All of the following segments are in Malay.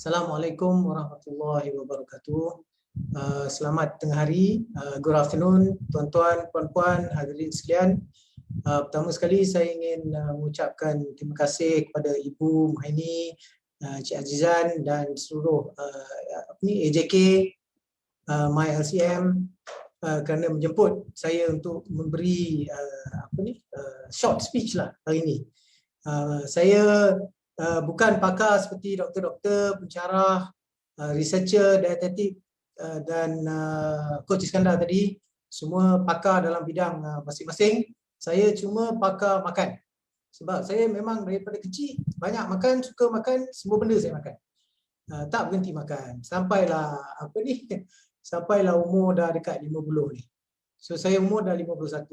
Assalamualaikum warahmatullahi wabarakatuh. Selamat tengah hari, good afternoon tuan-tuan, puan-puan, hadirin sekalian. Pertama sekali saya ingin mengucapkan terima kasih kepada Ibu Muhaini, Cik Azizan dan seluruh AJK, MyLCM kerana menjemput saya untuk memberi short speech lah hari ini. Saya bukan pakar seperti doktor-doktor, pensyarah, researcher, dietetik dan Coach Iskandar tadi. Semua pakar dalam bidang masing-masing. Saya cuma pakar makan. Sebab saya memang daripada kecil banyak makan, suka makan, semua benda saya makan. Tak berhenti makan. Sampailah umur dah dekat 50 ni. So saya umur dah 51.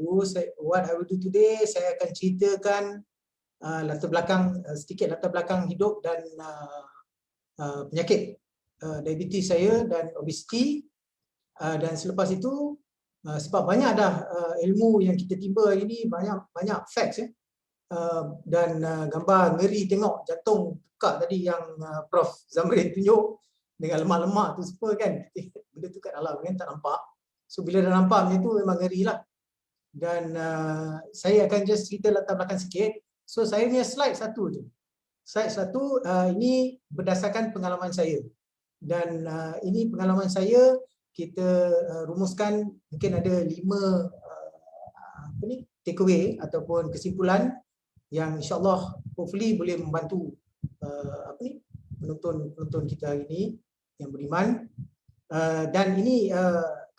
What I will do today, saya akan ceritakan sedikit latar belakang hidup dan penyakit diabetes saya dan obesiti, dan selepas itu sebab banyak dah ilmu yang kita timba hari ini, banyak facts dan gambar ngeri tengok jantung buka tadi yang Prof Zamrin tunjuk dengan lemak-lemak tu semua kan, benda tu kat dalam kan tak nampak. So bila dah nampak macam tu memang ngeri lah. Dan saya akan just cerita latar belakang sikit. So saya punya slide satu tu. Slide satu ini berdasarkan pengalaman saya. Dan ini pengalaman saya, kita rumuskan mungkin ada 5 takeaway ataupun kesimpulan yang insyaAllah hopefully boleh membantu penonton kita hari ini yang beriman. Dan ini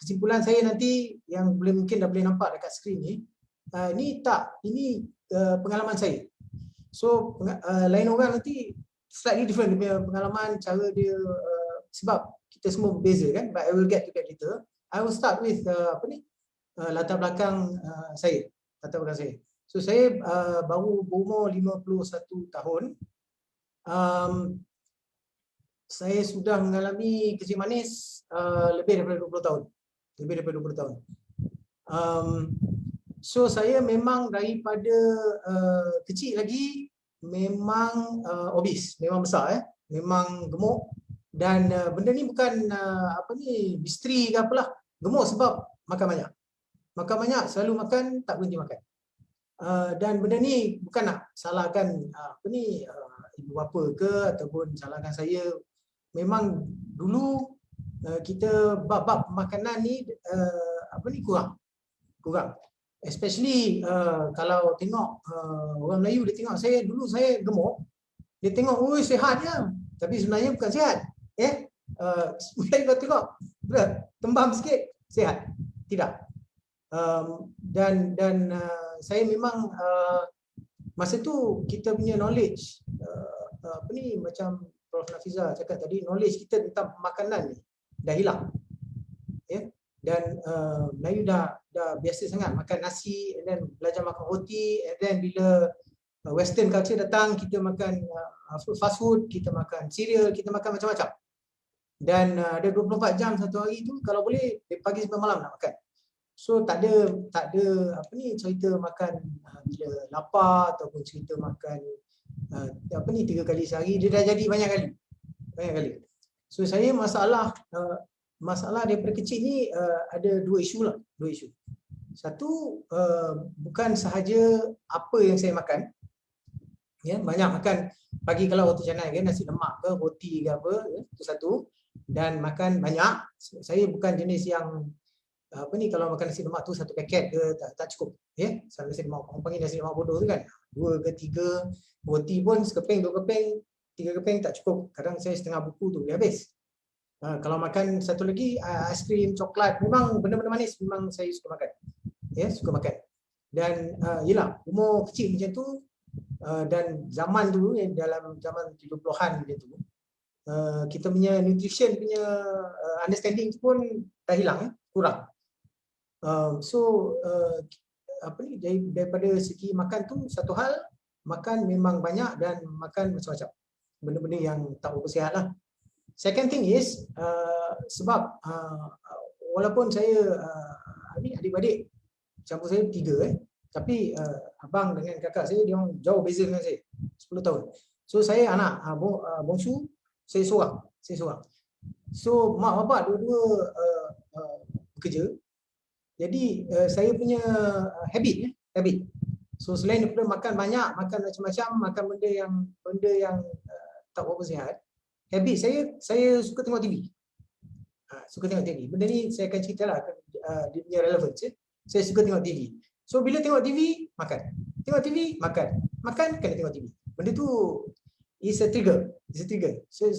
kesimpulan saya nanti yang mungkin dah boleh nampak dekat skrin ni. Ini pengalaman saya. So lain orang nanti slightly different dia punya pengalaman, cara dia, sebab kita semua berbeza kan, but I will get to that later. I will start with latar belakang saya. So saya baru berumur 51 tahun. Saya sudah mengalami kencing manis lebih daripada 20 tahun. So saya memang daripada kecil lagi memang obese, memang besar, memang gemuk. Dan benda ni bukan misteri ke apalah, gemuk sebab makan banyak, selalu makan, tak berhenti makan. Dan benda ni bukan nak salahkan ibu bapa ke ataupun salahkan saya. Memang dulu kita bab makanan ni kurang. Especially kalau tengok orang Melayu, dia tengok saya, dulu saya gemuk, dia tengok, oi sihat je. Tapi sebenarnya bukan sihat. Melayu kau tengok, tembam sikit, sihat. Tidak. Dan saya memang masa tu kita punya knowledge macam Prof Nafiza cakap tadi, knowledge kita tentang makanan ni dah hilang. Dan Melayu dah biasa sangat makan nasi, and then belajar makan roti, and then bila western culture datang, kita makan fast food, kita makan cereal, kita makan macam-macam. Dan ada 24 jam satu hari tu, kalau boleh dari pagi sampai malam nak makan. So tak ada cerita makan bila lapar ataupun cerita makan 3 kali sehari. Dia dah jadi banyak kali. So saya masalah daripada kecil ni ada dua isu. Satu, bukan sahaja apa yang saya makan, banyak makan pagi kalau roti canai kan, nasi lemak ke, roti ke apa, itu satu. Dan makan banyak. Saya bukan jenis yang kalau makan nasi lemak tu satu paket ke, tak cukup. Nasi lemak, orang panggil nasi lemak bodoh tu kan, 2 ke 3, roti pun sekeping, 2 keping, 3 keping tak cukup. Kadang saya setengah buku tu dia habis. Kalau makan satu lagi, aiskrim, coklat, memang benda-benda manis memang saya suka makan. Suka makan. Dan yelah, umur kecil macam tu, dan zaman dulu, dalam zaman 70-an macam tu, kita punya nutrition punya understanding pun dah hilang, kurang. Daripada segi makan tu, satu hal, makan memang banyak dan makan macam-macam, benda-benda yang tak bersihat lah. Second thing is, sebab walaupun saya adik-adik campur saya 3, tapi abang dengan kakak saya, dia orang jauh beza dengan saya, 10 tahun. So saya anak bongsu. Saya seorang. So mak bapak dua-dua bekerja. Jadi saya punya habit. So selain daripada makan banyak, makan macam-macam, makan benda yang tak berapa sihat, habit saya suka tengok TV. Suka tengok TV. Benda ni saya akan ceritalah dia punya relevance. Saya suka tengok TV. So bila tengok TV, makan. Tengok TV, makan. Makan, kena tengok TV. Benda tu is a trigger. So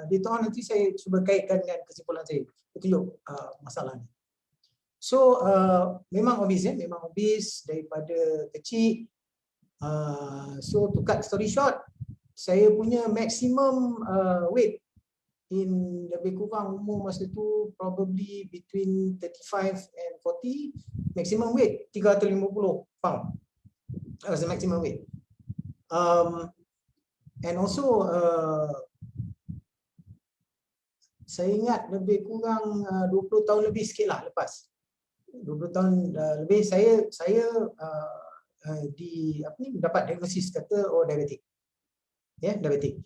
later on nanti saya cuba kaitkan dengan kesimpulan saya. Tunjuk masalah ni. So memang obese daripada kecil. So to cut story short, saya punya maximum weight in lebih kurang umur masa tu probably between 35 and 40, maximum weight 350 pound. That was the maximum weight. And also saya ingat lebih kurang 20 tahun lebih sikit lah lepas. 20 tahun lebih saya dapat diagnosis kata diabetik. Diabetik.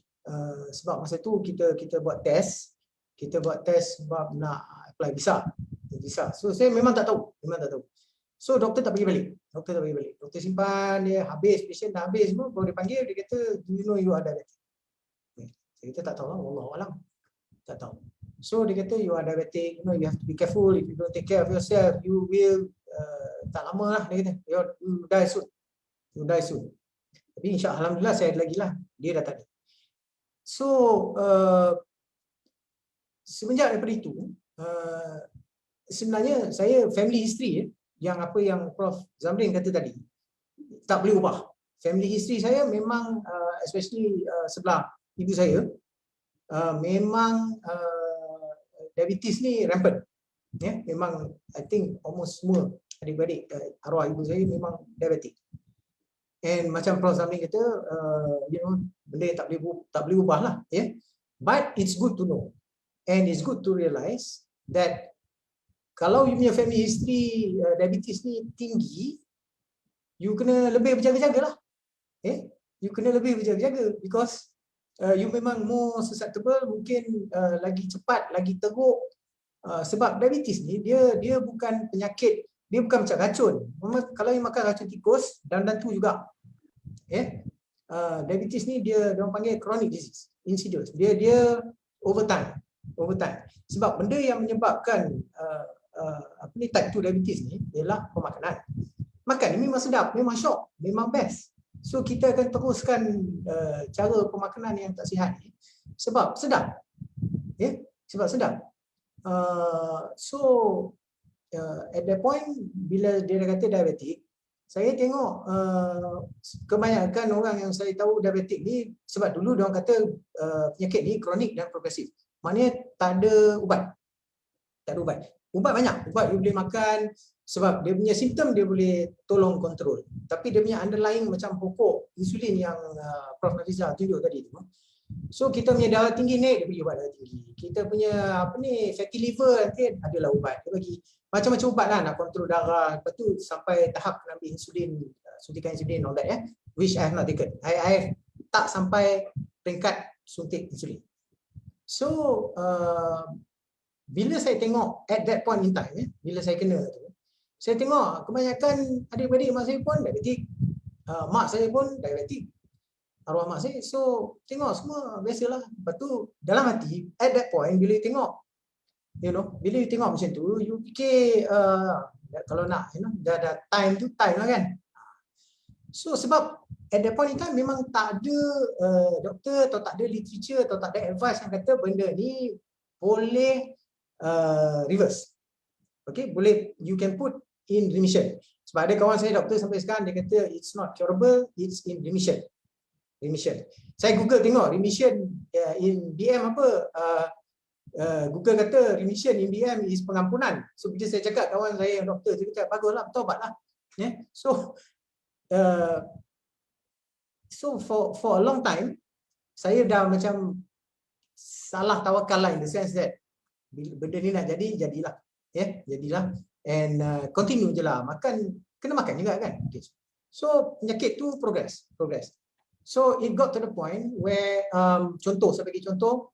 Sebab masa tu kita buat test sebab nak apply visa. So saya memang tak tahu. So doktor tak bagi balik. Doktor simpan dia habis, patient dah habis semua, baru dia panggil, dia kata, do you know you are diabetic? Saya kata tak tahu lah, wallahu alam. Tak tahu. So dia kata you are diabetic, you have to be careful. If you don't take care of yourself, you will tak lama lah, dia kata, you die soon. Tapi alhamdulillah saya ada lagi lah, dia dah tak ada. So semenjak daripada itu, sebenarnya saya family history yang apa yang Prof Zamrin kata tadi tak boleh ubah. Family history saya memang especially sebelah ibu saya memang diabetes ni rampant. Memang I think almost semua adik-beradik arwah ibu saya memang diabetik. And macam Prof Zamrin kata, benda yang tak boleh ubah lah. But it's good to know. And it's good to realize that kalau you punya family history diabetes ni tinggi, you kena lebih berjaga-jaga lah. You kena lebih berjaga-jaga because you memang more susceptible, mungkin lagi cepat, lagi teruk. Sebab diabetes ni dia bukan penyakit, dia bukan macam racun. Kalau you makan racun tikus, dan tu juga. Diabetes ni orang panggil chronic disease, insidious. Dia over time. Sebab benda yang menyebabkan type 2 diabetes ni ialah pemakanan. Makan ni memang sedap, memang syok, memang best. So kita akan teruskan cara pemakanan yang tak sihat ni sebab sedap. Sebab sedap. At that point bila dia dah kata diabetik, saya tengok kebanyakan orang yang saya tahu diabetik ni, sebab dulu dia orang kata penyakit ni kronik dan progresif. Maknanya tak ada ubat. Ubat banyak. Ubat dia boleh makan sebab dia punya simptom dia boleh tolong kontrol. Tapi dia punya underlying macam pokok insulin yang Prof Nafizah tunjuk tadi tu. So kita punya darah tinggi naik, dia bagi ubat darah tinggi. Kita punya fatty liver nanti adalah ubat. Dia bagi macam-macam ubat lah nak kontrol darah. Lepas tu sampai tahap kena ambil insulin, suntikan insulin all that which I have not taken. I tak sampai peringkat suntik insulin. So bila saya tengok at that point in time, bila saya kena tu, saya tengok kebanyakan adik-beradik mak saya pun diabetik, mak saya pun diabetik, arwah mak saya. So tengok semua biasalah. Lepas tu dalam hati at that point bila you tengok, bila you tengok macam tu, you fikir kalau nak dah time lah kan. So sebab at that point in time memang tak ada doktor atau tak ada literature atau tak ada advice yang kata benda ni boleh reverse. Boleh, you can put in remission. Sebab ada kawan saya doktor sampai sekarang dia kata it's not curable, it's in remission. Saya Google tengok remission in BM apa, Google kata remission in BM is pengampunan. So bila saya cakap kawan saya yang doktor, dia kata baguslah, bertaubatlah. So for a long time saya dah macam salah tawakal lah, in the sense that benda ni nak jadilah. Jadilah and continue je lah, kena makan juga kan. So penyakit tu progress. So it got to the point where contoh, saya bagi contoh,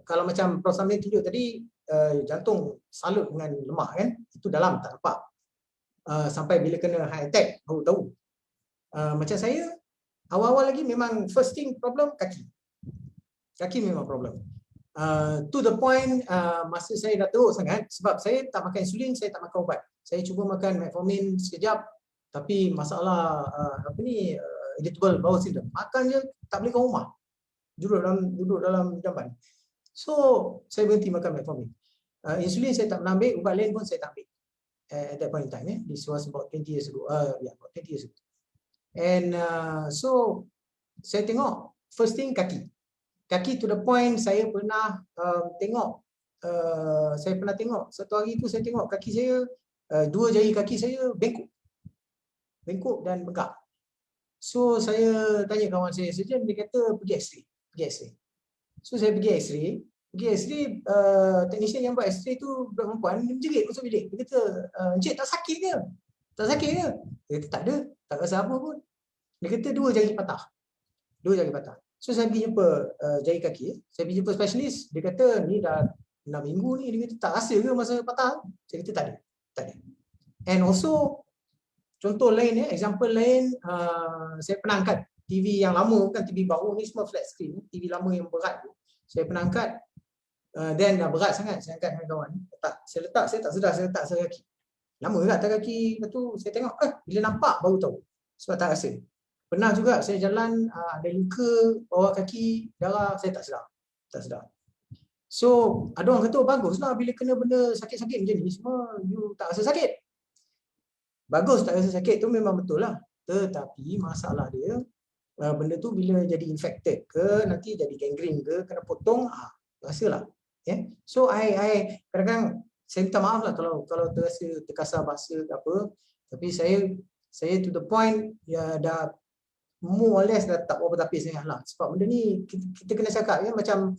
kalau macam Prof. Samir tunjuk tadi, jantung salut dengan lemah kan, itu dalam tak nampak. Sampai bila kena heart attack baru tahu. Macam saya awal-awal lagi memang first thing problem kaki memang problem. To the point masa saya dah teruk sangat sebab saya tak makan insulin, saya tak makan ubat. Saya cuba makan metformin sekejap tapi masalah irritable bowel syndrome. Makan je tak boleh ke rumah. Duduk dalam jamban. So saya berhenti makan metformin. Insulin saya tak pernah ambil, ubat lain pun saya tak ambil. At that point in time, this was about 20 years ago. About 20 years ago. And so saya tengok first thing kaki to the point saya pernah tengok satu hari tu saya tengok kaki saya, dua jari kaki saya bengkok dan bengkak. So saya tanya kawan saya surgeon, dia kata pergi x-ray. So saya pergi x-ray, technician yang buat x-ray tu budak perempuan, dia menjerit masuk bilik. Dia kata, "Encik tak sakit ke? Dia kata tak ada, tak rasa apa pun." Dia kata dua jari patah. So saya pergi jumpa jari kaki, saya pergi jumpa specialist, dia kata ni dah 6 minggu ni, dia kata tak rasa ke masa patah? Saya kata tak ada. And also contoh lain, example lain, saya pernah angkat TV yang lama, bukan TV baru ni, semua flat screen, TV lama yang berat tu. Saya pernah angkat, then dah berat sangat, saya angkat dengan kawan. Saya tak sedar, saya letak atas kaki. Lama juga atas kaki, lepas tu saya tengok, bila nampak baru tahu, sebab tak rasa. Pernah juga saya jalan, ada luka bawah kaki, darah, saya tak sedar. So ada orang kata, baguslah bila kena benda sakit-sakit macam ni, semua you tak rasa sakit. Bagus tak rasa sakit tu memang betul lah. Tetapi masalah dia, benda tu bila jadi infected ke, nanti jadi gangrene ke, kena potong, rasalah. So I kadang-kadang saya minta maaf lah kalau terasa terkasar bahasa ke apa, tapi saya to the point dah more or less dah tak berapa tapis sangat lah. Sebab benda ni kita kena cakap macam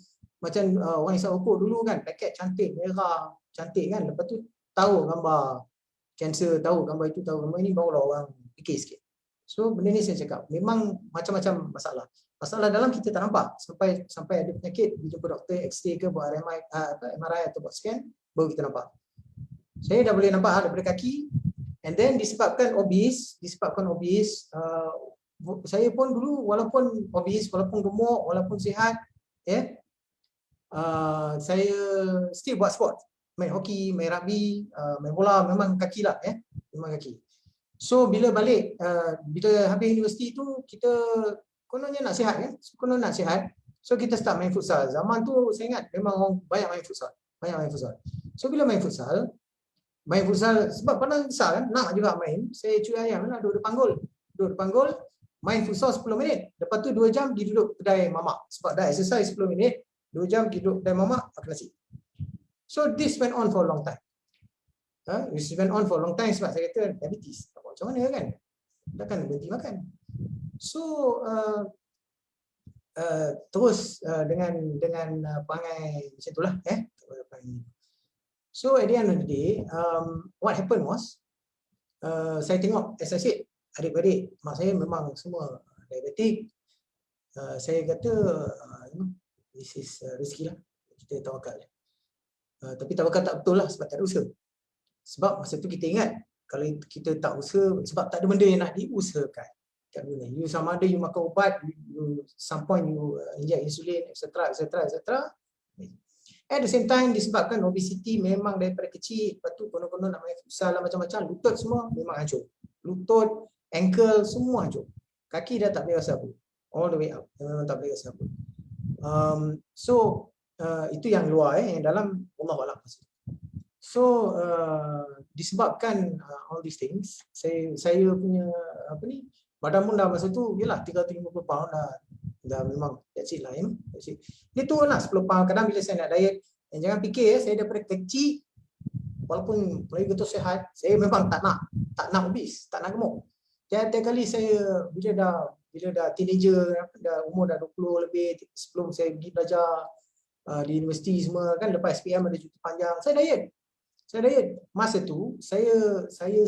orang isap rokok dulu kan, paket cantik, merah, cantik kan, lepas tu tahu gambar kanser, tahu gambar itu, tahu gambar ini, barulah orang fikir sikit. So benda ni saya cakap memang macam-macam masalah dalam kita tak nampak sampai ada penyakit, jumpa doktor, X-ray ke, buat MRI atau buat scan, baru kita nampak. Saya dah boleh nampak daripada kaki, and then disebabkan obese, saya pun dulu walaupun obese, walaupun gemuk, walaupun sihat, saya still buat sport, main hoki, main rugby, main bola, memang kaki lah, memang kaki. So bila balik, bila habis universiti tu, kita kononnya nak sihat so kita start main futsal. Zaman tu saya ingat memang orang banyak main futsal. So bila main futsal sebab pandang besar kan, nak juga main, saya curi ayam lah, duduk panggul, main futsal 10 minit, lepas tu 2 jam duduk kedai mamak, sebab dah exercise 10 minit, 2 jam duduk kedai mamak, makan nasi. So this went on for a long time. Sebab saya kata diabetes, macam mana kan, takkan berhenti makan. So terus dengan perangai macam itulah, So at the end of the day, what happened was, saya tengok, as I said, adik-beradik mak saya memang semua diabetik. Saya kata this is rezeki lah, kita tawakal. Tapi tawakal tak betul lah, sebab tak ada usaha. Sebab masa tu kita ingat, kalau kita tak usaha, sebab tak ada benda yang nak diusahakan. You sama ada you makan ubat, some point you inject insulin, etc. At the same time, disebabkan obesity memang daripada kecil, lepas tu konon-konon nak main futsal lah, macam-macam, lutut semua memang hancur. Lutut, ankle, semua hancur. Kaki dah tak boleh rasa apa. All the way up, memang tak boleh rasa apa. So, itu yang luar, yang dalam, Allahualam. So, disebabkan all these things, saya punya, badan pun dah masa tu, yelah 350 pound dah memang that's it lah, that's it. Dia turun lah 10 pound. Kadang bila saya nak diet, jangan fikir saya daripada kecil, walaupun lagi betul sihat, saya memang tak nak obese, tak nak gemuk. Tiap kali saya bila dah teenager, dah umur dah 20 lebih, sebelum saya pergi belajar di universiti semua kan, lepas SPM ada cuti panjang, saya diet. Masa tu saya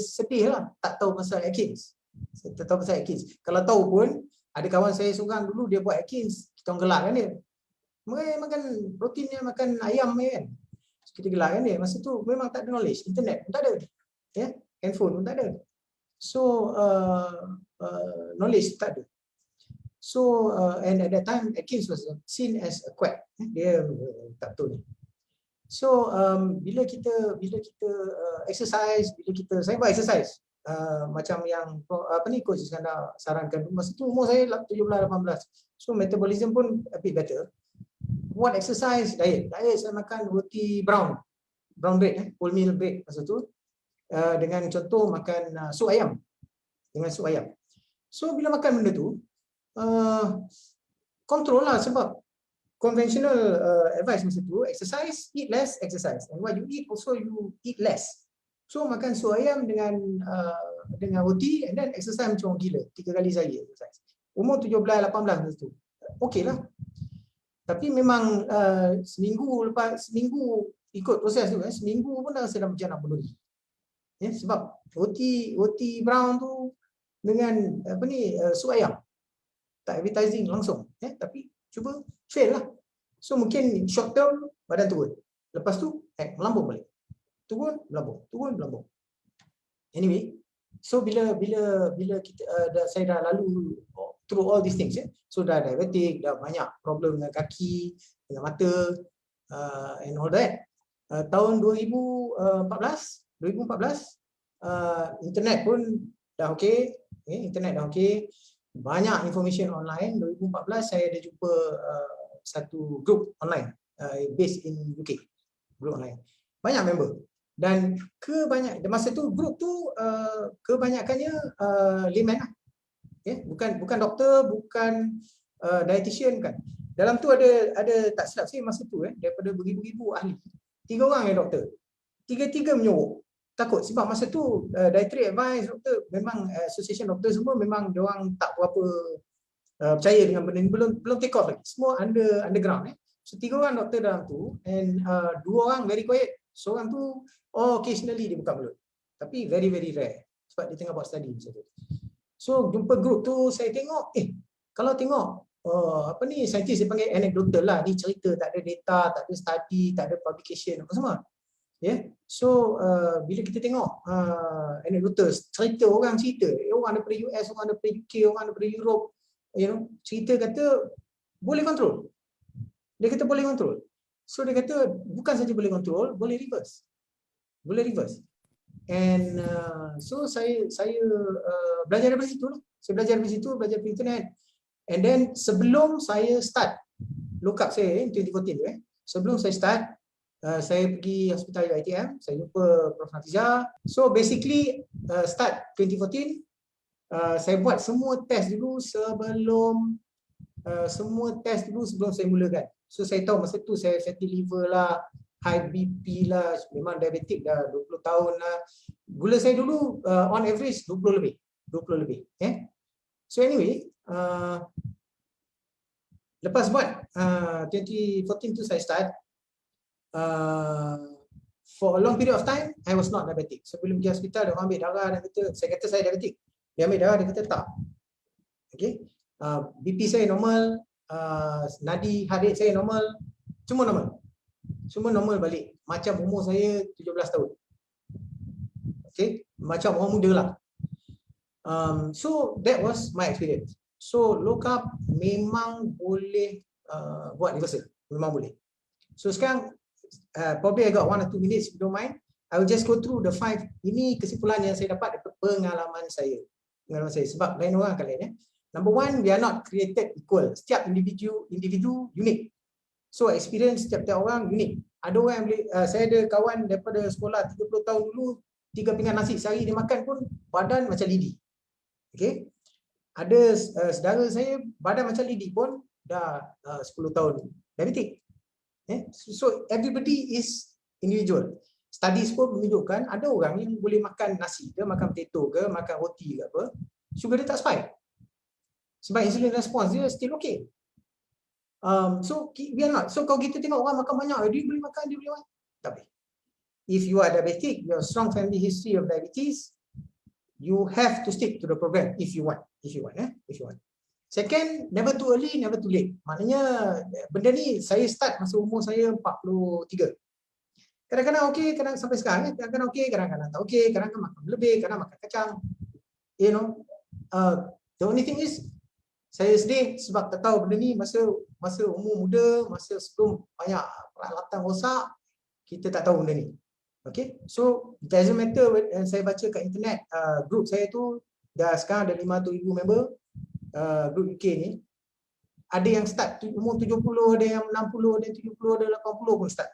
sedih lah, tak tahu pasal Atkins. Saya tak tahu pasal Atkins. Kalau tahu pun Ada kawan saya seorang dulu dia buat Atkins, kita orang gelakkan dia. Makan protein dia, makan ayam kan. Kita gelakkan dia. Masa tu memang tak ada knowledge, internet pun tak ada. Ya, handphone pun tak ada. So knowledge tak ada. So and at that time Atkins was seen as a quack. Dia tak betul ni. So bila kita exercise, saya buat exercise macam yang coach Iskandar sarankan. Masa tu umur saya 17-18. So metabolism pun a bit better. Buat exercise, diet saya makan roti brown bread, wholemeal bread masa tu, dengan contoh makan sup ayam. So bila makan benda tu control lah, sebab conventional advice masa tu, exercise, eat less, exercise, and what you eat also you eat less. So makan sup ayam dengan roti, and then exercise macam orang gila, 3 kali sehari exercise. Umur 17-18 masa tu, okey lah. Tapi memang seminggu ikut proses tu, seminggu pun dah rasa dah macam nak bunuh diri. Sebab roti brown tu dengan sup ayam, tak appetizing langsung, tapi cuba fail lah. So mungkin short term badan turun, lepas tu melambung balik, turun melambung. Anyway, so bila kita saya dah lalu through all these things, so dah diabetic, dah banyak problem dengan kaki, dengan mata, and all that. Tahun 2014 internet pun dah okey, internet dah okey, banyak information online. 2014 saya ada jumpa satu group online based in UK, group online, banyak member, dan masa tu group tu kebanyakannya layman lah, bukan doktor, bukan dietitian kan. Dalam tu ada tak silap saya masa tu daripada beribu-ribu ahli, 3 orang yang doktor, 3 menyorok. Takut sebab masa tu dietary advice doktor, memang association doktor semua memang diorang tak berapa percaya dengan benda ni, belum take off lagi, semua underground. So 3 orang doktor dalam tu, and 2 orang very quiet. Seorang tu occasionally dia buka mulut, tapi very very rare sebab dia tengah buat study macam tu. So jumpa group tu, saya tengok kalau tengok saintis dia panggil anecdotal lah, ni cerita, tak ada data, tak ada study, tak ada publication apa semua. So bila kita tengok anecdotal, cerita orang cerita, orang daripada US, orang daripada UK, orang daripada Europe, cerita kata boleh control. Dia kata boleh control. So dia kata bukan saja boleh control, boleh reverse. And so saya belajar dari situ lah. Saya belajar dari situ, belajar dari internet. And then sebelum saya start look up saya 2014 sebelum saya start, saya pergi hospital ITM, saya jumpa Prof. Nafizah. So basically start 2014, saya buat semua test dulu sebelum saya mulakan. So saya tahu masa tu saya fatty liver lah, high BP lah, memang diabetik dah 20 tahun lah. Gula saya dulu on average 20 lebih. So anyway, lepas buat 2014 tu saya start. For a long period of time I was not diabetic. Sebelum pergi hospital, dia orang ambil darah dan saya kata saya diabetik. Dia ambil darah, dia kata tak. Okay. BP saya normal, nadi heart rate saya normal, semua normal balik. Macam umur saya 17 tahun. Okay, macam orang muda lah. So that was my experience. So low carb memang boleh buat reversal, memang boleh. So sekarang probably I got 1 or 2 minutes if you don't mind. I will just go through the 5. Ini kesimpulan yang saya dapat daripada pengalaman saya. Sebab lain orang akan lain. Number 1, we are not created equal. Setiap individu unik. So experience setiap orang unik. Ada orang yang boleh, saya ada kawan daripada sekolah 30 tahun dulu, 3 pinggan nasi sehari dia makan pun badan macam lidi. Okay. Ada saudara saya badan macam lidi pun dah 10 tahun diabetik. So everybody is individual. Studies pun menunjukkan ada orang yang boleh makan nasi ke, makan potato ke, makan roti ke apa, sugar dia tak spike. Sebab insulin response dia still okay. So we are not. So kalau kita tengok orang makan banyak, dia boleh makan, dia boleh makan. Tapi if you are diabetic, you have strong family history of diabetes, you have to stick to the program if you want. Second, never too early, never too late. Maknanya benda ni saya start masa umur saya 43. Kadang-kadang okey, kadang sampai sekarang kadang-kadang okey, kadang-kadang tak okey, kadang-kadang makan lebih, kadang makan kacang. You know, the only thing is saya sedih sebab tak tahu benda ni masa umur muda, masa sebelum banyak peralatan rosak, kita tak tahu benda ni. Okay, so it doesn't matter. Saya baca kat internet, group saya tu dah sekarang ada 500,000 member, group UK ni. Ada yang start umur 70, ada yang 60, ada yang 70, ada 80 pun start.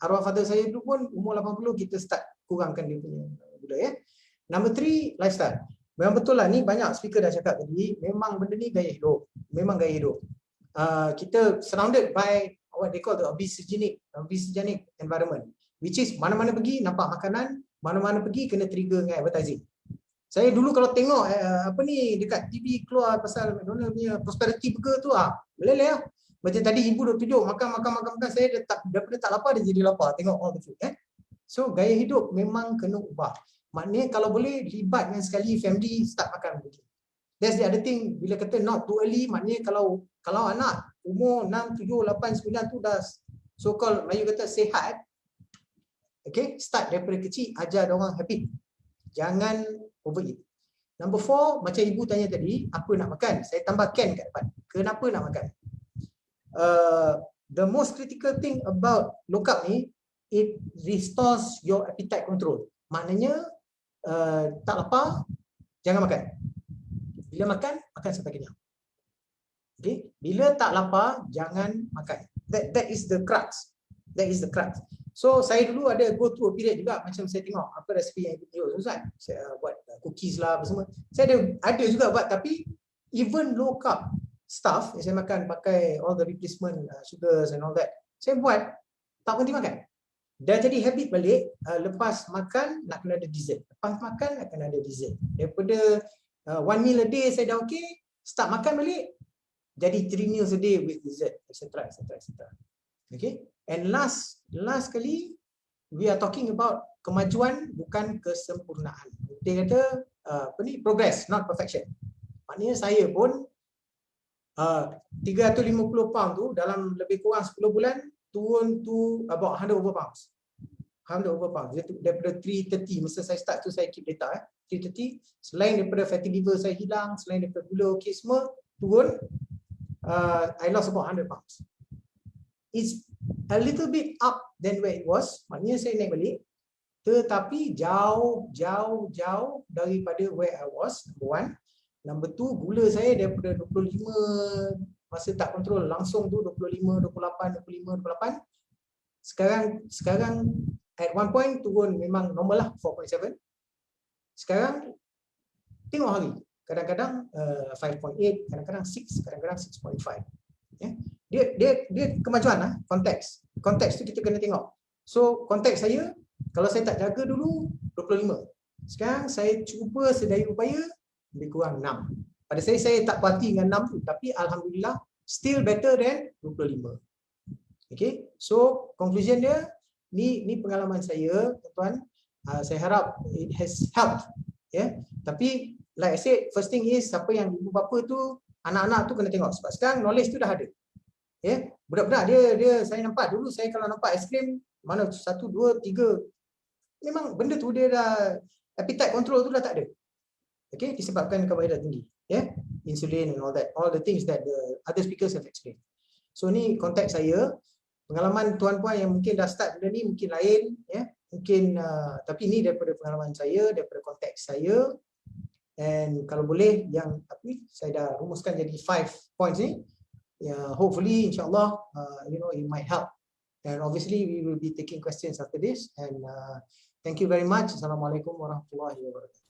Arwah father saya dulu pun umur 80 kita start kurangkan dia punya gula ya. Number 3, lifestyle. Memang betul lah ni banyak speaker dah cakap tadi, memang benda ni gaya hidup. Memang gaya hidup. Kita surrounded by what they call the obesogenic environment, which is mana-mana pergi nampak makanan, mana-mana pergi kena trigger dengan advertising. Saya dulu kalau tengok apa ni dekat TV keluar pasal McDonald punya prosperity burger tu meleleh lah. Macam tadi ibu duk tunjuk makan saya daripada tak lapar dia jadi lapar tengok all the food So gaya hidup memang kena ubah. Maknanya kalau boleh libatkan sekali family start makan begini. That's the other thing, bila kata not too early, maknanya kalau anak umur 6, 7, 8, 9 tu dah so called Melayu kata sihat. Okay, start daripada kecil ajar dia orang habit. Jangan overeat. Number 4, macam ibu tanya tadi, apa nak makan? Saya tambah can kat depan. Kenapa nak makan? The most critical thing about low carb ni, it restores your appetite control. Maknanya tak lapar, jangan makan. Bila makan, makan sampai kenyang. Okay? Bila tak lapar, jangan makan. That is the crux. That is the crux. So saya dulu ada go through a period juga macam saya tengok apa resipi yang ibu Ustaz. Saya buat cookies lah apa semua. Saya ada juga buat, tapi even low carb stuff yang saya makan pakai all the replacement sugars and all that, saya buat tak berhenti makan. Dah jadi habit balik, lepas makan nak kena ada dessert. Lepas makan nak kena ada dessert. Daripada one meal a day saya dah okey, start makan balik jadi 3 meals a day with dessert, etc. Okay. And last kali we are talking about kemajuan bukan kesempurnaan. Dia kata progress not perfection. Maknanya saya pun 350 pound tu dalam lebih kurang 10 bulan turun to about 100 over pounds. 100 over pounds. Daripada 330 masa saya start tu saya keep data 330, selain daripada fatty liver saya hilang, selain daripada gula okey semua turun, I lost about 100 pounds. It's a little bit up than where it was. Maknanya saya naik balik, tetapi jauh daripada where I was. Number 1. Number 2, gula saya daripada 25 masa tak kontrol langsung tu 25, 28, 25, 28. Sekarang at one point turun memang normal lah 4.7. Sekarang tengok hari. Kadang-kadang 5.8, kadang-kadang 6, kadang-kadang 6.5. Dia kemajuan lah, konteks. Konteks tu kita kena tengok. So konteks saya, kalau saya tak jaga dulu 25. Sekarang saya cuba sedaya upaya lebih kurang 6. Pada saya tak puati dengan 6 tu, tapi alhamdulillah still better than 25. Okay, so conclusion dia ni pengalaman saya, tuan-tuan. Saya harap it has helped. Tapi like I said, first thing is siapa yang ibu bapa tu, anak-anak tu kena tengok sebab sekarang knowledge tu dah ada. Budak-budak dia saya nampak dulu, saya kalau nampak aiskrim mana 1, 2, 3, memang benda tu dia dah appetite control tu dah tak ada. Okay, disebabkan karbohidrat tinggi, insulin and all that, all the things that the other speakers have explained. So ni konteks saya, pengalaman tuan-puan yang mungkin dah start benda ni mungkin lain, mungkin tapi ni daripada pengalaman saya, daripada konteks saya. And kalau boleh yang saya dah rumuskan jadi 5 points ni. Hopefully insyaAllah it might help, and obviously we will be taking questions after this, and thank you very much. Assalamualaikum warahmatullahi wabarakatuh.